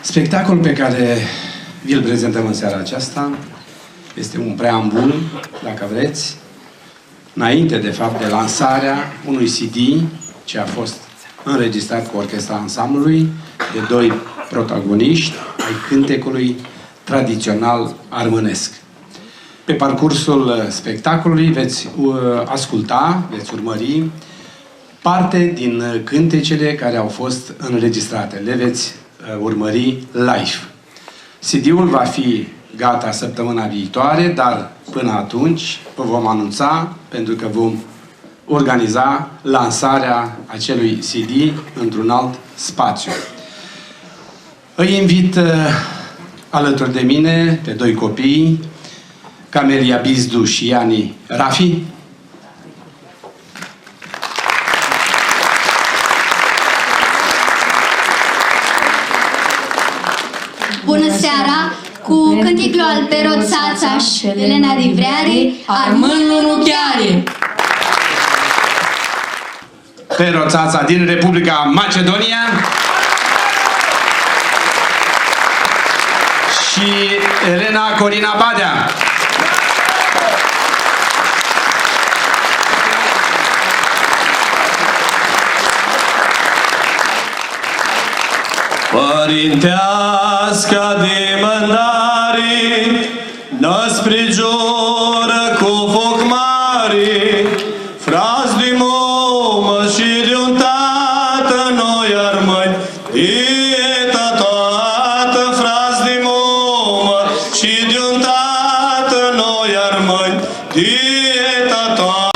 Spectacolul pe care vi-l prezentăm în seara aceasta este un preambul, dacă vreți, înainte, de fapt, de lansarea unui CD ce a fost înregistrat cu orchestra ansamblului de doi protagoniști ai cântecului tradițional armânesc. Pe parcursul spectacolului veți asculta, veți urmări parte din cântecele care au fost înregistrate. Le veți urmări live. CD-ul va fi gata săptămâna viitoare, dar până atunci vă vom anunța, pentru că vom organiza lansarea acelui CD într-un alt spațiu. Îi invit alături de mine pe doi copii, Camelia Bizdu și Iani Rafi. Bună seara! Cu cânticul al Pero Țața și Elena Livreari, Armânul Nuchiari. Pero Țața din Republica Macedonia și Elena Corina Badea. Părintească de mândare, năspre jură cu foc mare, frați de momă și de un tată, noi armâni, dieta toată, frați de momă și de un tată, noi armâni, dieta toată.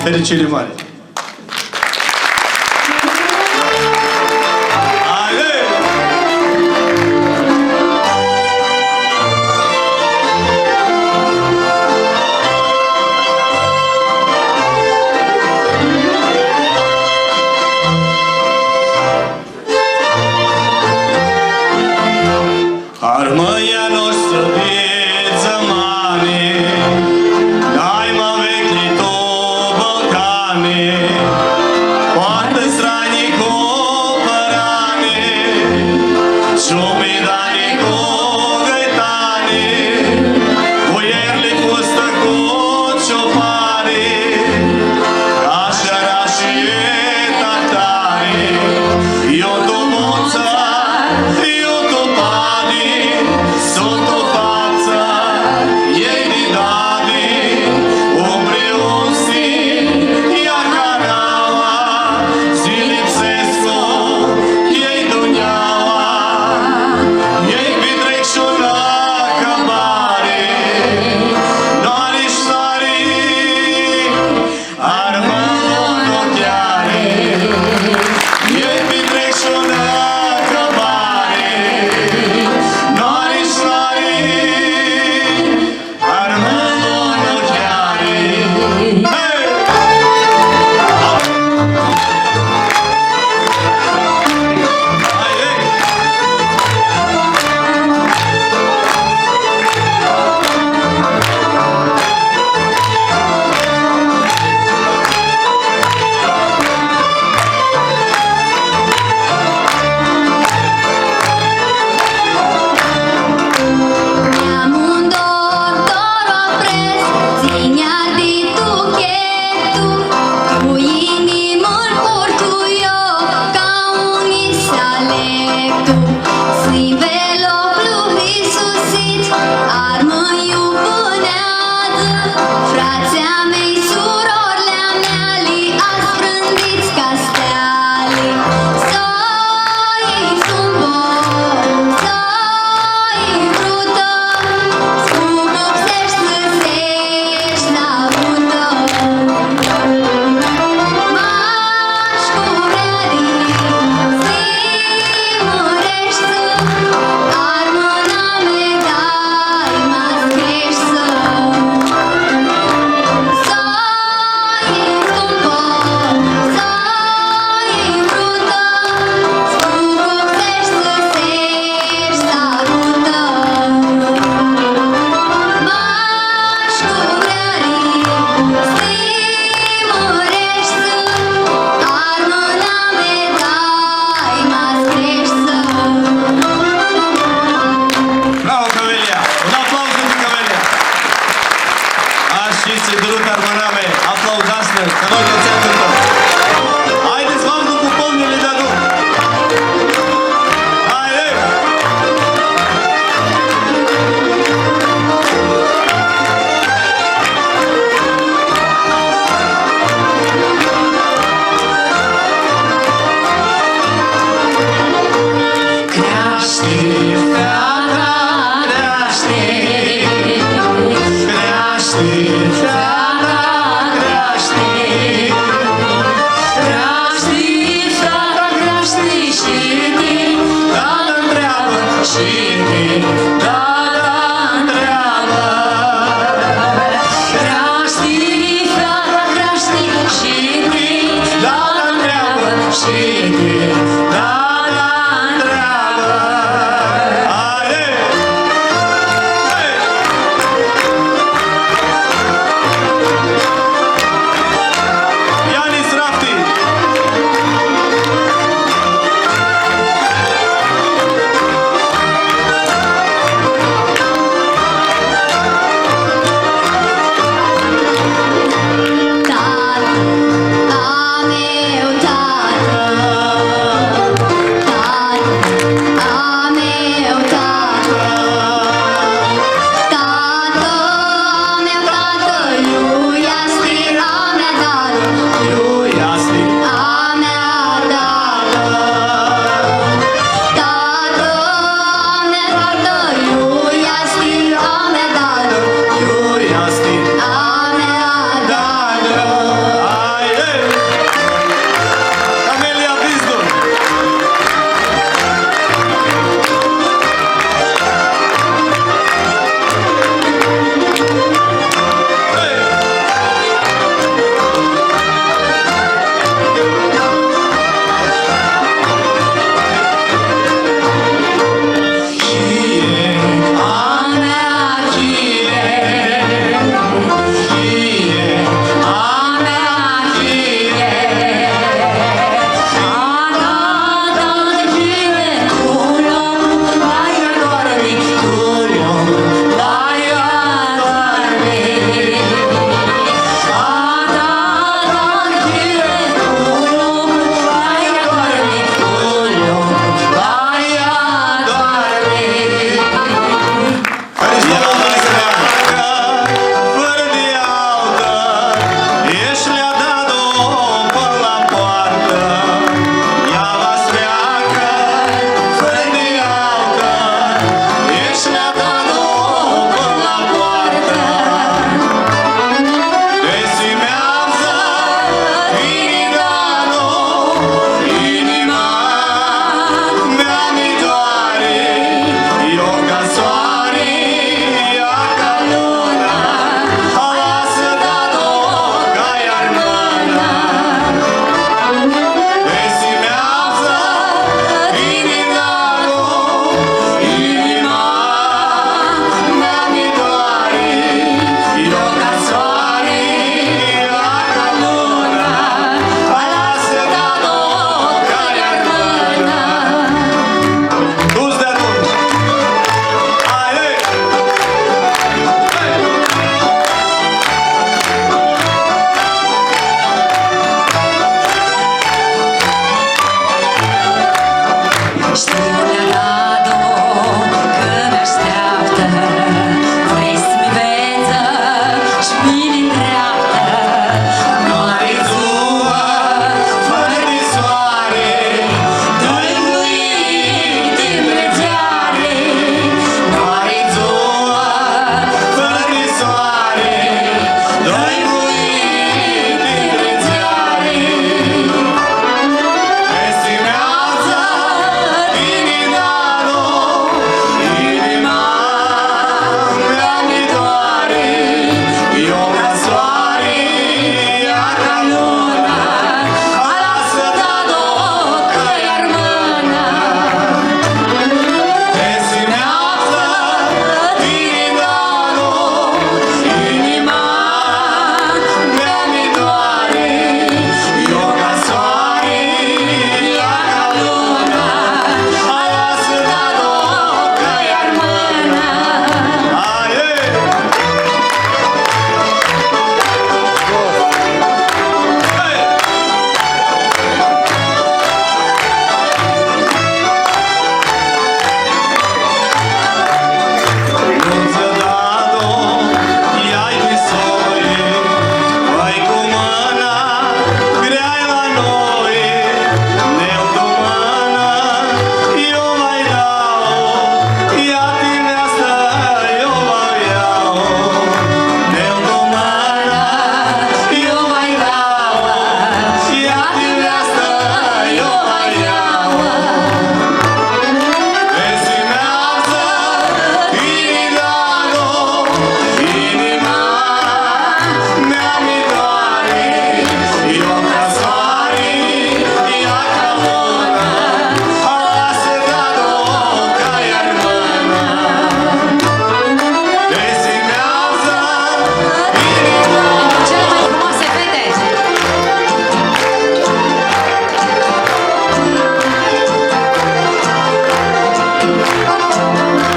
Fericire mare! Armâia noastră de zămane, dai mă vechli tu Balcane, poartă strani cu părane, șumidane cu găitane, boierli fustă cu ciopare, cașara și tatare, eu tu muță, eu tu pani, sunt o fată Inima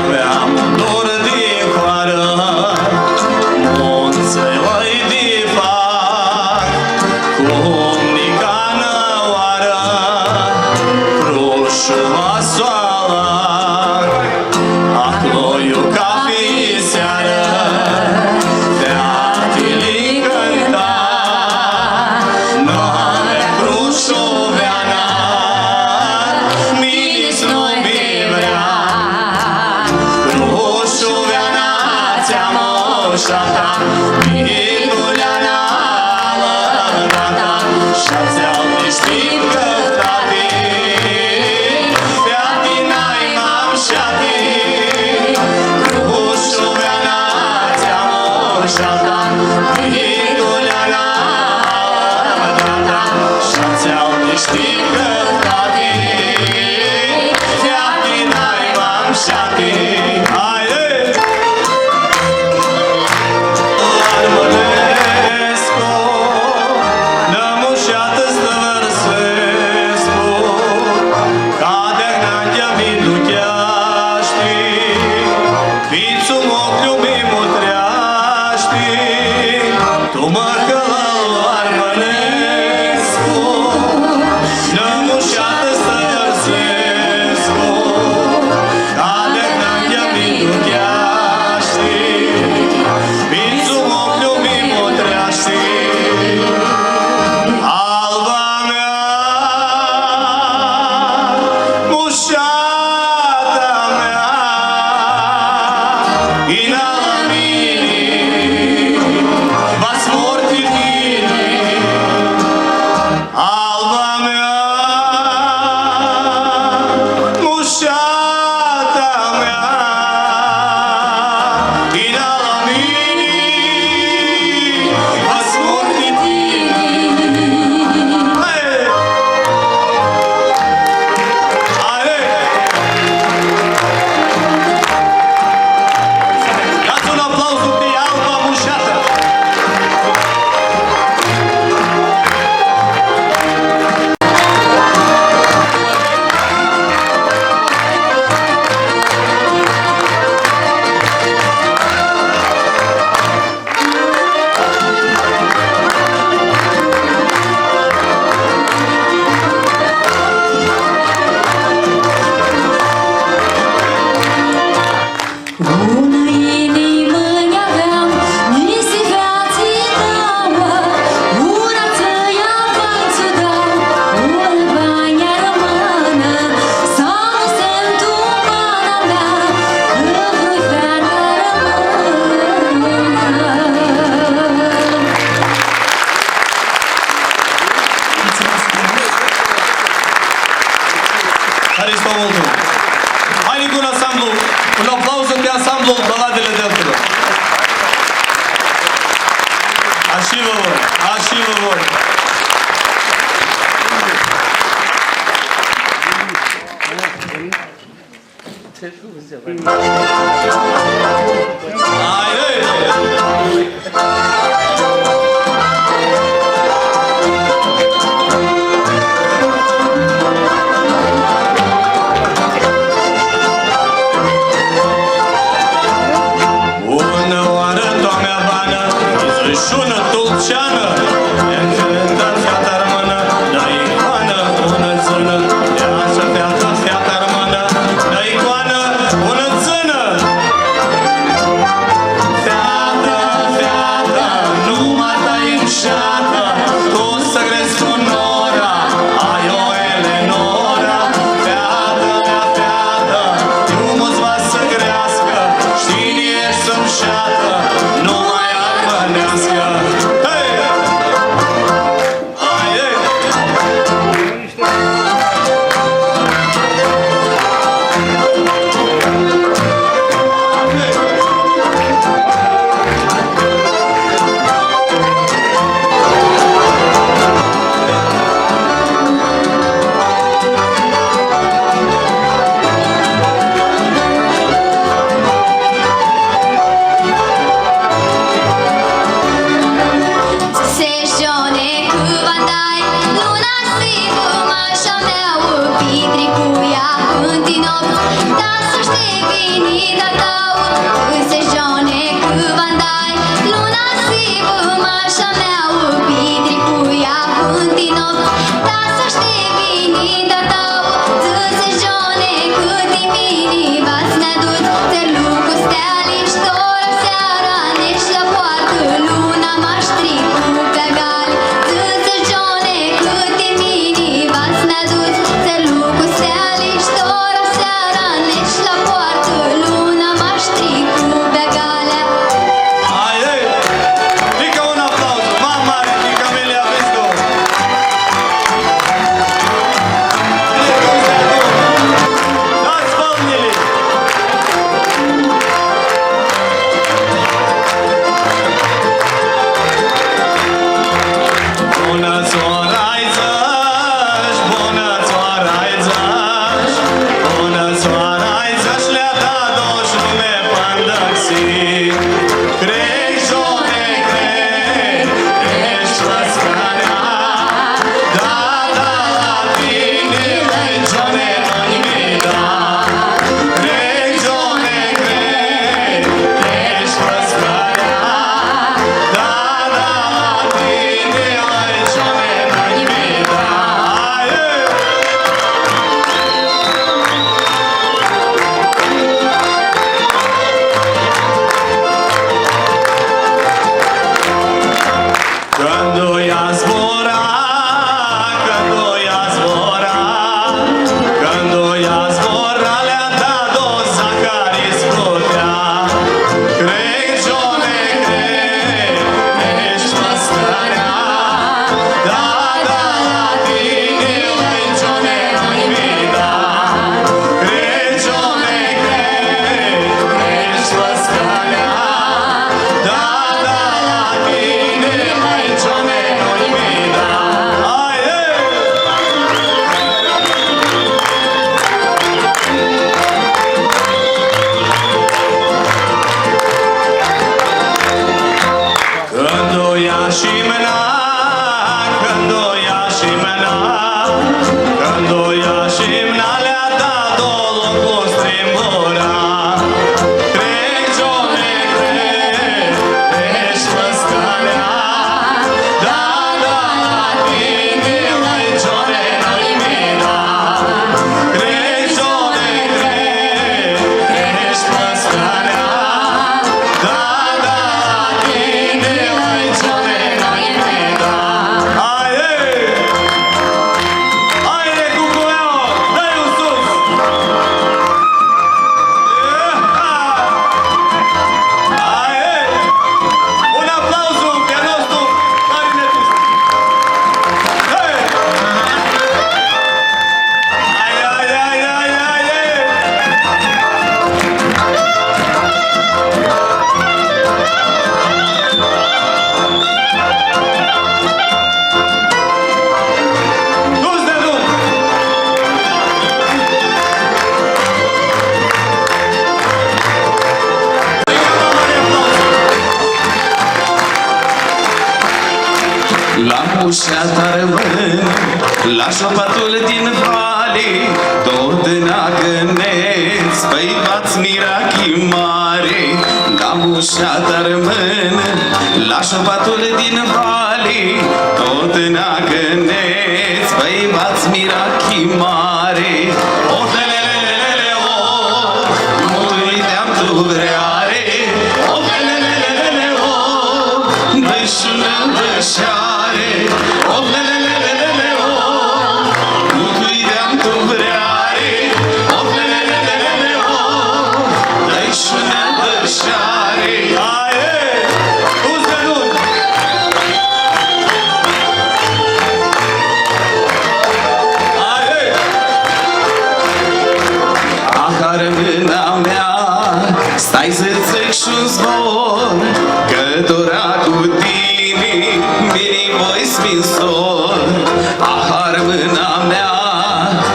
Aveam un dor de coară, munțelăi de fac, cum nicană oară, crușul soalac, acloiu ca fi seară, teatili cânta, noare crușoveana, minis nu mi vrea. Crușoveana ți-a moșata, mituleana alăgata, și-a-ți-au niștit căptate, pe-ati n-ai m-am și-ati. Crușoveana ți-a moșata, mituleana alăgata, și-a-ți-au niștit căptate, pe-ati n-ai m-am și-ati. Armănescu, nămușeată-ți tăvărsescu, ca de-a mi-ducheaști, fițu mogliu mi-mutreaști, tu mă călău Armănescu, nămușeată-ți tăvărsescu, ca de-a mi-ducheaști, fițu mogliu mi-mutreaști. Alba mea, mușata mea, inala mini, vas morti tini. Alba mea, mușata mea, inala mini, vas morti tini. Dați un aplauz de Alba Mușată! Bună inimă aveam, nisi viații nouă, una ți-ia față dau, un bani rămână, sau nu se întumana mea, că vrei fata rămână. Hristos mulțumim! Haideți cu un ansamblu, un aplauz de ansamblu Baladele Deltelor. Așa vă vor, așa vă vor. Bună oară, doamnea bană, izășună tulceană, e-ncântat fiata rămână, la icoană bună țână, e așa fiata rămână, la icoană bună țână. Fiata, fiata mușa ta rămân, la șopatul din vale, tot în agăneț, băivați mirachi mare. La mușa ta rămân, la șopatul din vale, tot în agăneț, băivați mirachi mare. O, lelelelele, o, mutui de-am tu vreare, o, lelelelele, o, dă-și-una dășare, o, lelelelele, o, mutui de-am tu vreare, o, lelelelele, o, dă-și-una dășare. Aie! Uzi de luni! Aie! Ahar în mâna mea, stai să-ți zic și-un zbor, cătora cu tine miri voi sminsor. Ahar în mâna mea,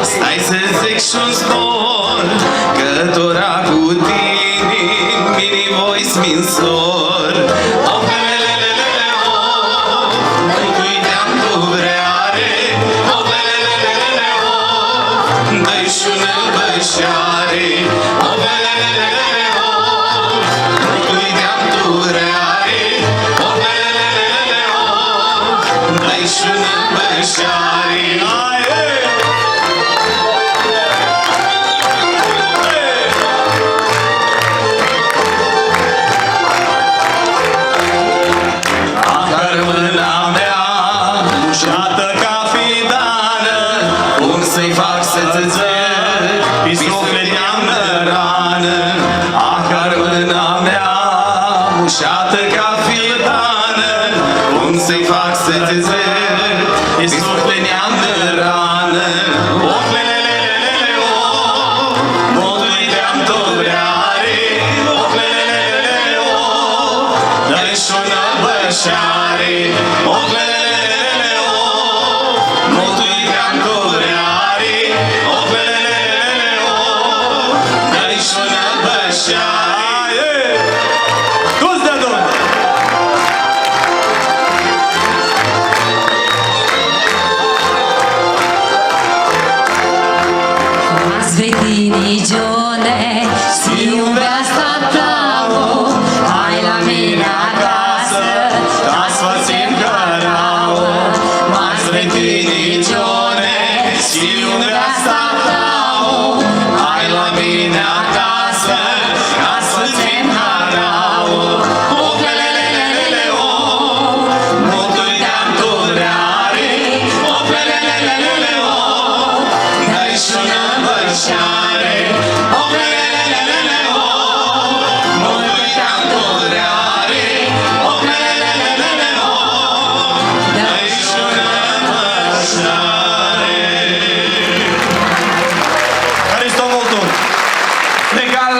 stai să-ți zic și-un zbor, cătora cu tine miri voi sminsor. Oh, lelelelele, oh, mântui de-am tu vreare, oh, lelelelele, oh, dă-și-una bășare, oh, lelelelele, oh, mântui de-am tu vreare, oh, lelelelele, oh, dă-și-una bășare. Aie! Ahar în mâna mea, mușată ca fidană, cum să-i fac să-ți zic, pisufle de-am rană. Ahar în mâna mea, mușată ca fidană, cum să-i fac să-ți zic, pisufle de-am rană. O, lelelelele, o, modul de-am tot vreare, o, lelelelele, o, dă-și-una bășare, o, lelelelele, o, modul de-am tot vreare, o, lelelelele, o, dă-și-una bășare. Aie! Uzi de luni! Svetinigione, si unde aspettavo, hai la mine a casa, Asfaltim cărau, ma svetinigione, si unde aspettavo, hai la mine acasă, asfaltim cărau. O, lelelelele, o, modul de-am tu vreare, o, lelelelele, o, dă-și-una bășare, o, lelelelele, o, modul de-am tu vreare, o, lelelelele, o, dă-și-una bășare. Hristos Voltur! Legal,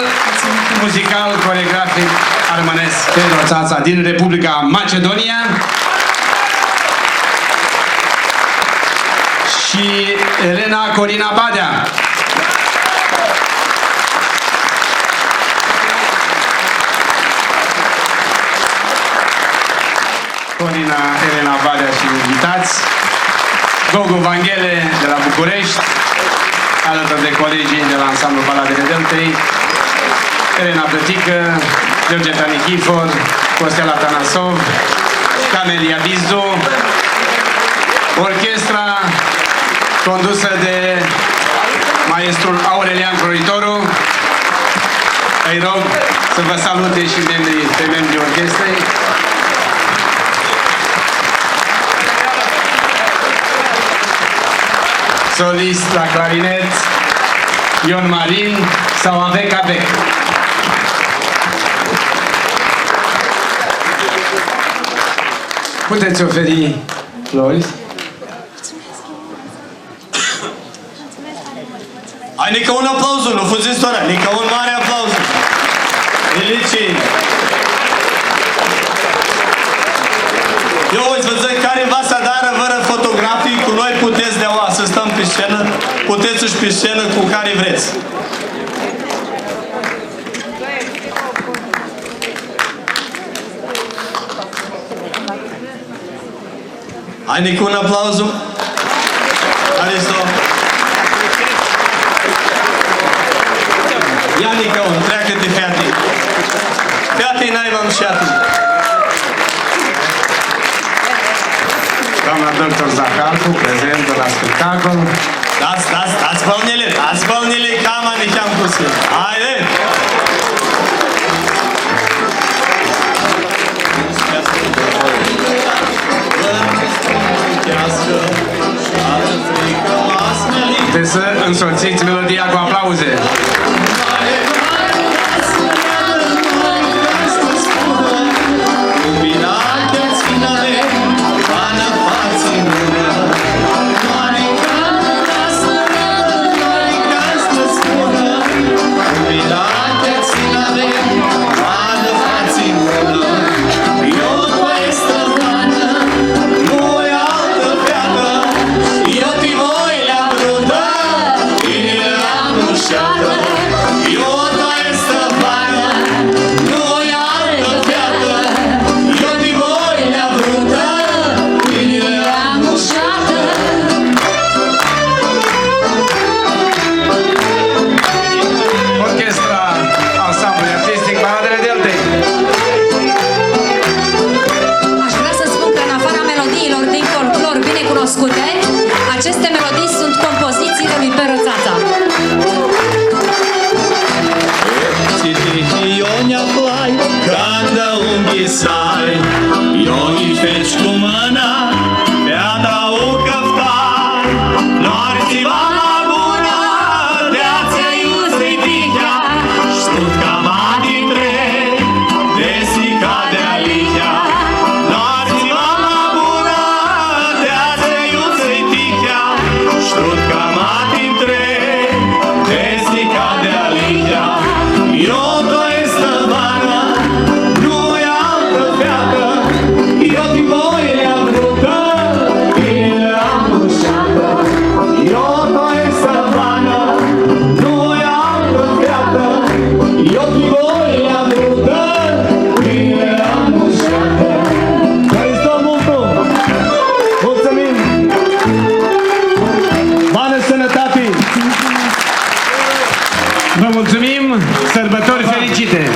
muzical, coregrafic, armănesc, Pedro Țața din Republica Macedonia. Și Elena Corina Badea. Corina, Elena Badea și invitați. Gogo Vanghele de la București, alături de colegii de la ansamblul Baladele Deltei, Elena Plătică, Georgeta Nichifor, Costel Atanasov, Camelia Bizu, orchestra condusă de maestrul Aurelian Croitoru. Îi rog să vă salute și membrii orchestrei. Solist la clarinet, Ion Marin sau Avec Avec. Puteți oferi flori? Hai, nică un aplausul, nu fuziți ora, nică un mare aplauz. Felicii! Eu îți vă zic, care v-a să dară fără fotografii, cu noi puteți de să stăm pe scenă, puteți și pe scenă cu care vreți. Hai, Nicu, un aplauzu. Aristo. Ia, Nică, treacă-te, feati. Feati, n-ai șati. Doamna doctor Zaharcu, prezentă la spectacol. Dați bălnile, cam anicheam cu sine. Haide! Puteți să însoțiți melodia cu aplauze. Aceste melodii sunt compozițiile lui Pero Țața. Ionia plai, când unghii sai, Ionii feci cu mâna, pe-a o căftai, Norții mama bună, de-ați-a iuzei tihea, Ștut ca mani trei, desica de-a lihea, Norții mama bună, de-ați-a iuzei tihea, Ștut ca mani trei, desica de-a lihea, Eu Vă mulțumim! Sărbători fericite!